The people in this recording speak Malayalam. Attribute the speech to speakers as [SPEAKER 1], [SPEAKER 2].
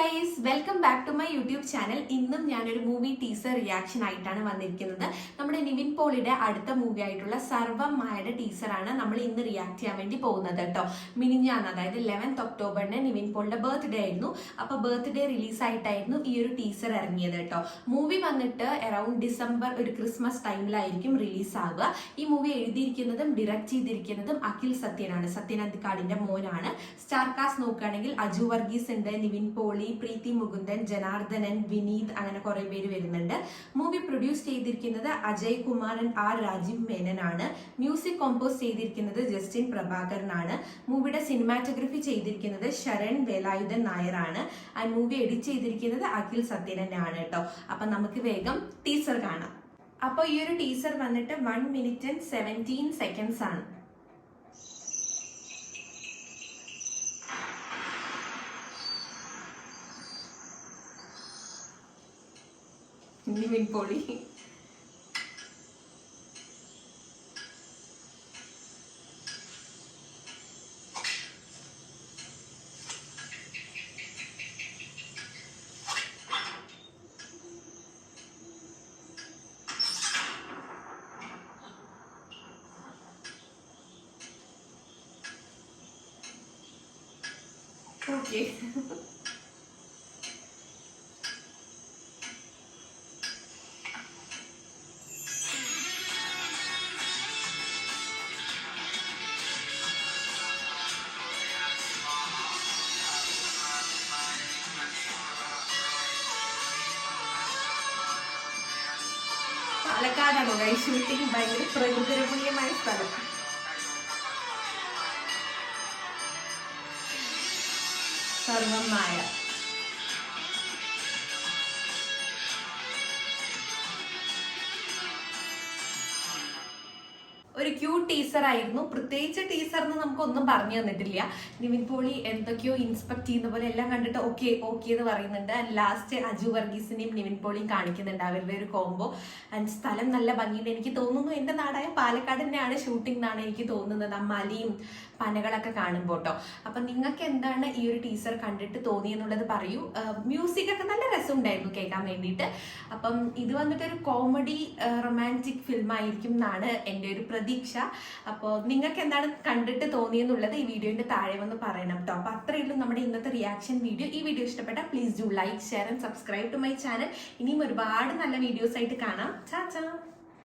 [SPEAKER 1] Guys, welcome back to my YouTube channel. ഇന്നും ഞാനൊരു മൂവി ടീസർ റിയാക്ഷൻ ആയിട്ടാണ് വന്നിരിക്കുന്നത്. നമ്മുടെ നിവിൻ പോളിയുടെ അടുത്ത മൂവി ആയിട്ടുള്ള സർവം മായയുടെ ടീസറാണ് നമ്മൾ ഇന്ന് റിയാക്ട് ചെയ്യാൻ വേണ്ടി പോകുന്നത് കേട്ടോ. മിനിഞ്ഞാന്ന്, അതായത് 11th ഒക്ടോബറിന് നിവിൻ പോളിയുടെ ബർത്ത്ഡേ ആയിരുന്നു. അപ്പൊ ബർത്ത്ഡേ റിലീസ് ആയിട്ടായിരുന്നു ഈ ഒരു ടീസർ ഇറങ്ങിയത് കേട്ടോ. മൂവി വന്നിട്ട് അറൌണ്ട് ഡിസംബർ, ഒരു ക്രിസ്മസ് ടൈമിലായിരിക്കും റിലീസ് ആവുക. ഈ മൂവി എഴുതിയിരിക്കുന്നതും ഡയറക്ട് ചെയ്തിരിക്കുന്നതും അഖിൽ സത്യനാണ്, സത്യൻ അന്തിക്കാടിന്റെ മോനാണ്. സ്റ്റാർ കാസ്റ്റ് നോക്കുകയാണെങ്കിൽ അജു വർഗീസ് ഉണ്ട്, നിവിൻ പോളി, പ്രീതി മുകുന്ദൻ, ജനാർദ്ദനൻ, വിനീത്, അങ്ങനെ കുറെ പേര് വരുന്നുണ്ട്. മൂവി പ്രൊഡ്യൂസ് ചെയ്തിരിക്കുന്നത് അജയ് കുമാരൻ ആർ രാജീവ് മേനനാണ്. മ്യൂസിക് കോമ്പോസ് ചെയ്തിരിക്കുന്നത് ജസ്റ്റിൻ പ്രഭാകരനാണ്. മൂവിയുടെ സിനിമാറ്റോഗ്രഫി ചെയ്തിരിക്കുന്നത് ശരൺ വേലായുധൻ നായരാണ്. ആൻഡ് മൂവി എഡിറ്റ് ചെയ്തിരിക്കുന്നത് അഖിൽ സത്യനാണ് കേട്ടോ. അപ്പൊ നമുക്ക് വേഗം ടീസർ കാണാം. അപ്പൊ ഈ ഒരു ടീസർ വന്നിട്ട് 1 minute and 17 seconds ആണ്. നിവിൻ പോളി ഓക്കെ. പാലക്കാടാണോ ഷൂട്ടിംഗ്? ഭയങ്കര പ്രകൃതി രമണീയമായ സ്ഥലം. സർവം മായ. ഒരു ക്യൂട്ട് ടീസർ ആയിരുന്നു. പ്രത്യേകിച്ച് ടീസറിന് നമുക്കൊന്നും പറഞ്ഞു തന്നിട്ടില്ല. നിവിൻ പോളി എന്തൊക്കെയോ ഇൻസ്പെക്ട് ചെയ്യുന്ന പോലെ എല്ലാം കണ്ടിട്ട് ഓക്കെ ഓക്കെ എന്ന് പറയുന്നുണ്ട്. ആൻഡ് ലാസ്റ്റ് അജു വർഗീസിനെയും നിവിൻ പോളിയും കാണിക്കുന്നുണ്ട്, അവരുടെ ഒരു കോംബോ. ആൻഡ് സ്ഥലം നല്ല ഭംഗിയുണ്ട്. എനിക്ക് തോന്നുന്നു എൻ്റെ നാടായ പാലക്കാട് തന്നെയാണ് ഷൂട്ടിംഗ് എന്നാണ് എനിക്ക് തോന്നുന്നത്, ആ മലയും പനകളൊക്കെ കാണുമ്പോൾ കേട്ടോ. അപ്പം നിങ്ങൾക്ക് എന്താണ് ഈ ഒരു ടീസർ കണ്ടിട്ട് തോന്നിയെന്നുള്ളത് പറയൂ. മ്യൂസിക് ഒക്കെ നല്ല രസമുണ്ടായിരുന്നു കേൾക്കാൻ വേണ്ടിയിട്ട്. അപ്പം ഇത് വന്നിട്ടൊരു കോമഡി റൊമാൻറ്റിക് ഫിലിം ആയിരിക്കും എന്നാണ് എൻ്റെ ഒരു പ്രതീക്ഷ. അപ്പോൾ നിങ്ങൾക്ക് എന്താണ് കണ്ടിട്ട് തോന്നിയെന്നുള്ളത് ഈ വീഡിയോന്റെ താഴെ വന്ന് പറയണം കേട്ടോ. അപ്പോൾ അത്രയേ ഉള്ളൂ നമ്മുടെ ഇന്നത്തെ റിയാക്ഷൻ വീഡിയോ. ഈ വീഡിയോ ഇഷ്ടപ്പെട്ടാൽ please do like, share and subscribe to my channel. ഇനിയും ഒരുപാട് നല്ല വീഡിയോസ് ആയിട്ട് കാണാം. ചാ ചാ.